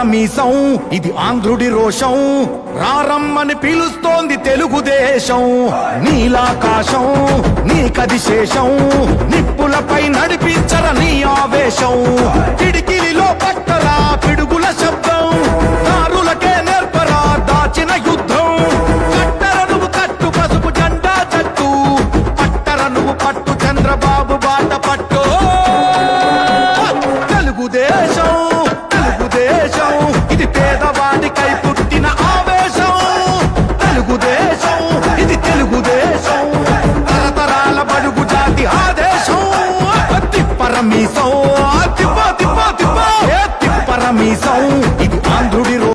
మీసం ఇది ఆంధ్రుడి రోషం రారమ్మని పిలుస్తోంది తెలుగుదేశం నీలాకాశం నీకది శేషం నిప్పులపై నడిపించర నీ ఆవేశం కిడికిలిలో పట్టరా పిడుగుల శబ్దం